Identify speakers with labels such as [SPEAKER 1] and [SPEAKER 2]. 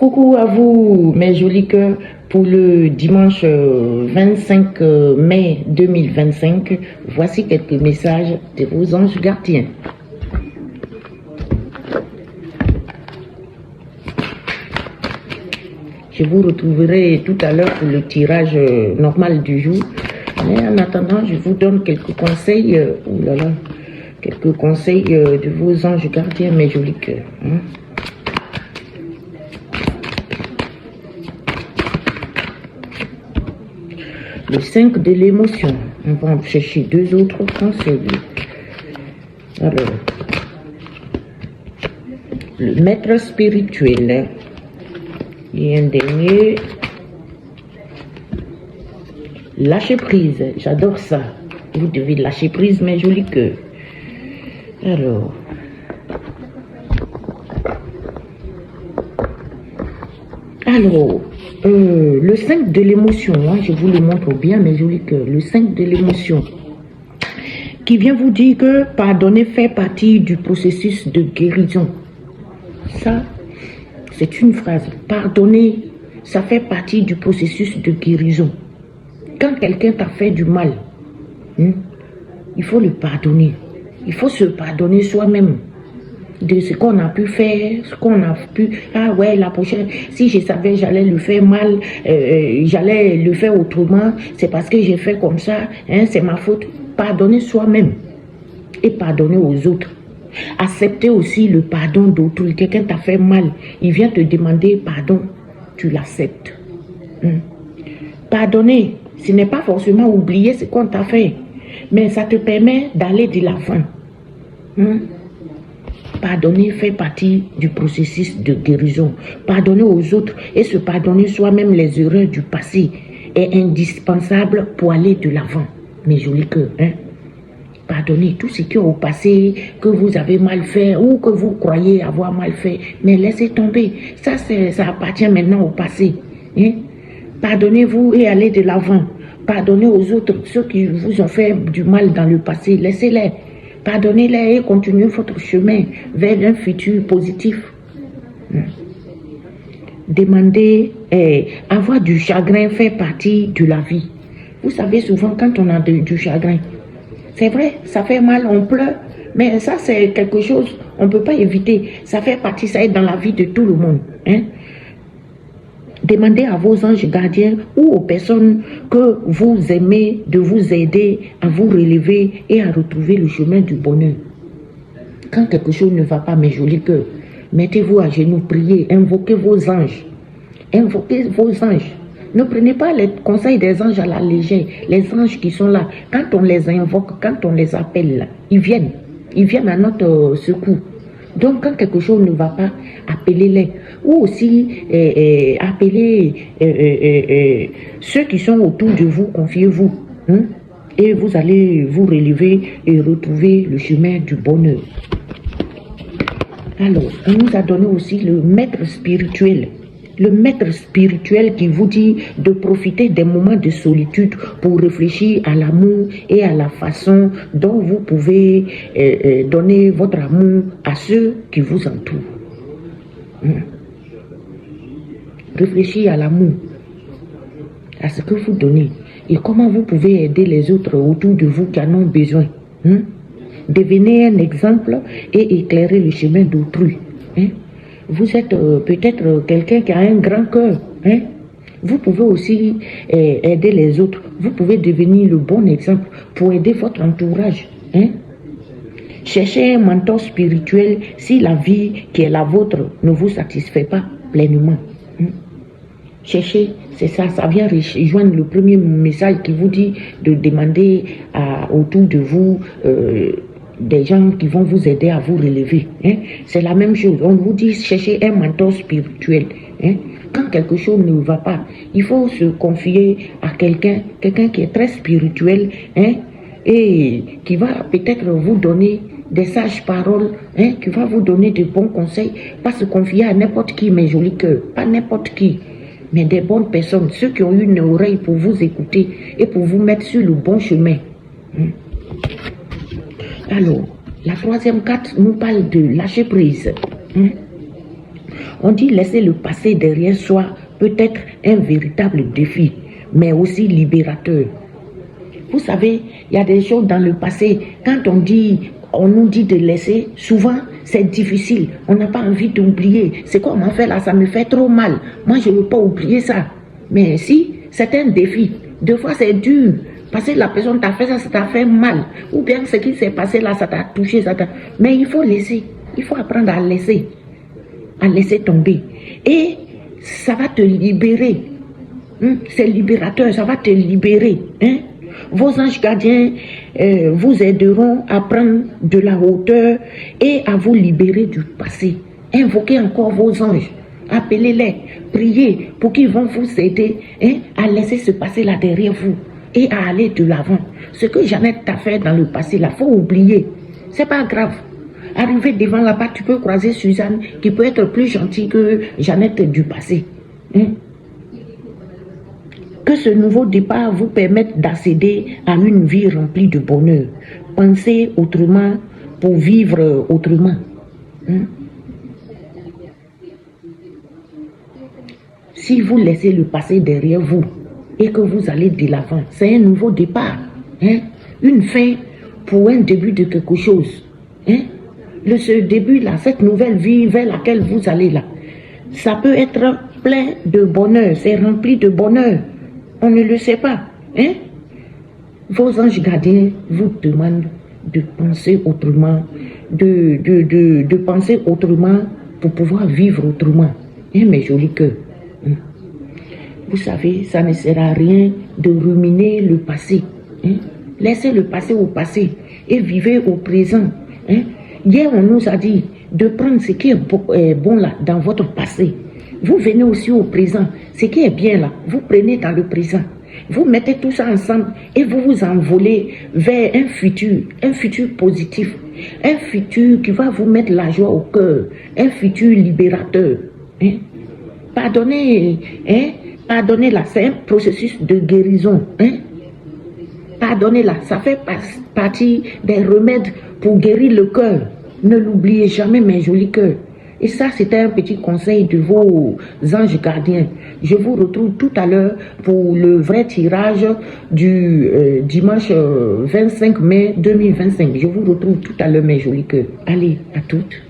[SPEAKER 1] Coucou à vous, mes jolis cœurs, pour le dimanche 25 mai 2025. Voici quelques messages de vos anges gardiens. Je vous retrouverai tout à l'heure pour le tirage normal du jour. Mais en attendant, je vous donne quelques conseils, quelques conseils de vos anges gardiens, mes jolis cœurs. Le 5 de l'émotion. On va en chercher deux autres conseils. Alors, le maître spirituel. Et un dernier. Lâcher prise. J'adore ça. Vous devez lâcher prise, mes jolis cœurs. Alors, le 5 de l'émotion, je vous le montre bien, mes jolis cœurs. Le 5 de l'émotion, qui vient vous dire que pardonner fait partie du processus de guérison. Ça, c'est une phrase. Pardonner, ça fait partie du processus de guérison. Quand quelqu'un t'a fait du mal, il faut le pardonner. Il faut se pardonner soi-même de ce qu'on a pu faire, ce qu'on a pu... Ah ouais, la prochaine, si je savais, j'allais le faire mal, j'allais le faire autrement, c'est parce que j'ai fait comme ça, c'est ma faute. Pardonner soi-même et pardonner aux autres. Accepter aussi le pardon d'autrui. Quelqu'un t'a fait mal, il vient te demander pardon, tu l'acceptes. Pardonner, ce n'est pas forcément oublier ce qu'on t'a fait, mais ça te permet d'aller de l'avant. Pardonner fait partie du processus de guérison. Pardonner aux autres et se pardonner soi-même les erreurs du passé est indispensable pour aller de l'avant. Mes jolis cœurs, Pardonnez tout ce qui est au passé, que vous avez mal fait ou que vous croyez avoir mal fait. Mais laissez tomber. Ça appartient maintenant au passé. Pardonnez-vous et allez de l'avant. Pardonnez aux autres, ceux qui vous ont fait du mal dans le passé. Laissez-les. Pardonnez-les et continuez votre chemin vers un futur positif. Demandez, avoir du chagrin fait partie de la vie. Vous savez, souvent, quand on a du chagrin, c'est vrai, ça fait mal, on pleure, mais ça, c'est quelque chose, on ne peut pas éviter. Ça fait partie, ça est dans la vie de tout le monde. Demandez à vos anges gardiens ou aux personnes que vous aimez de vous aider à vous relever et à retrouver le chemin du bonheur. Quand quelque chose ne va pas, mes jolis cœurs, mettez-vous à genoux, priez, invoquez vos anges. Invoquez vos anges. Ne prenez pas les conseils des anges à la légère. Les anges qui sont là, quand on les invoque, quand on les appelle, là, ils viennent à notre secours. Donc, quand quelque chose ne va pas, appelez-les. Ou aussi, appelez ceux qui sont autour de vous, confiez-vous. Et vous allez vous relever et retrouver le chemin du bonheur. Alors, on nous a donné aussi le maître spirituel. Le maître spirituel qui vous dit de profiter des moments de solitude pour réfléchir à l'amour et à la façon dont vous pouvez donner votre amour à ceux qui vous entourent. Réfléchir à l'amour, à ce que vous donnez et comment vous pouvez aider les autres autour de vous qui en ont besoin. Devenez un exemple et éclairez le chemin d'autrui. Vous êtes peut-être quelqu'un qui a un grand cœur. Vous pouvez aussi aider les autres. Vous pouvez devenir le bon exemple pour aider votre entourage. Cherchez un mentor spirituel si la vie qui est la vôtre ne vous satisfait pas pleinement. Cherchez, c'est ça, ça vient rejoindre le premier message qui vous dit de demander autour de vous des gens qui vont vous aider à vous relever. C'est la même chose. On vous dit chercher un mentor spirituel. Quand quelque chose ne va pas, il faut se confier à quelqu'un qui est très spirituel et qui va peut-être vous donner des sages paroles, qui va vous donner de bons conseils. Pas se confier à n'importe qui, mes jolis cœurs, pas n'importe qui, mais des bonnes personnes, ceux qui ont une oreille pour vous écouter et pour vous mettre sur le bon chemin. Alors, la troisième carte nous parle de lâcher prise. On dit laisser le passé derrière soi peut être un véritable défi, mais aussi libérateur. Vous savez, il y a des choses dans le passé, quand on nous dit de laisser, souvent c'est difficile, on n'a pas envie d'oublier. C'est quoi on m'a fait là, ça me fait trop mal. Moi je ne veux pas oublier ça. Mais si, c'est un défi. Des fois c'est dur, parce que la personne t'a fait ça, ça t'a fait mal. Ou bien ce qui s'est passé là, ça t'a touché, mais il faut laisser, il faut apprendre à laisser tomber. Et ça va te libérer. C'est libérateur, ça va te libérer. Vos anges gardiens vous aideront à prendre de la hauteur et à vous libérer du passé. Invoquez encore vos anges, appelez-les, priez pour qu'ils vont vous aider à laisser ce passé-là derrière vous et à aller de l'avant. Ce que Jeannette t'a fait dans le passé, là, faut oublier. C'est pas grave. Arriver devant là-bas, tu peux croiser Suzanne qui peut être plus gentille que Jeannette du passé. Que ce nouveau départ vous permette d'accéder à une vie remplie de bonheur. Pensez autrement pour vivre autrement. Si vous laissez le passé derrière vous et que vous allez de l'avant, c'est un nouveau départ. Une fin pour un début de quelque chose. Ce début-là, cette nouvelle vie vers laquelle vous allez là, ça peut être plein de bonheur, c'est rempli de bonheur. On ne le sait pas. Vos anges gardiens vous demandent de penser autrement, de penser autrement pour pouvoir vivre autrement. Mes jolis cœurs. Vous savez, ça ne sert à rien de ruminer le passé. Laissez le passé au passé et vivez au présent. Hier, on nous a dit de prendre ce qui est bon là dans votre passé. Vous venez aussi au présent. Ce qui est bien là, vous prenez dans le présent. Vous mettez tout ça ensemble et vous vous envolez vers un futur positif. Un futur qui va vous mettre la joie au cœur. Un futur libérateur. Pardonnez là, c'est un processus de guérison. Pardonnez là, ça fait partie des remèdes pour guérir le cœur. Ne l'oubliez jamais, mes jolis cœurs. Et ça, c'était un petit conseil de vos anges gardiens. Je vous retrouve tout à l'heure pour le vrai tirage du dimanche 25 mai 2025. Je vous retrouve tout à l'heure, mes jolis cœurs. Allez, à toutes.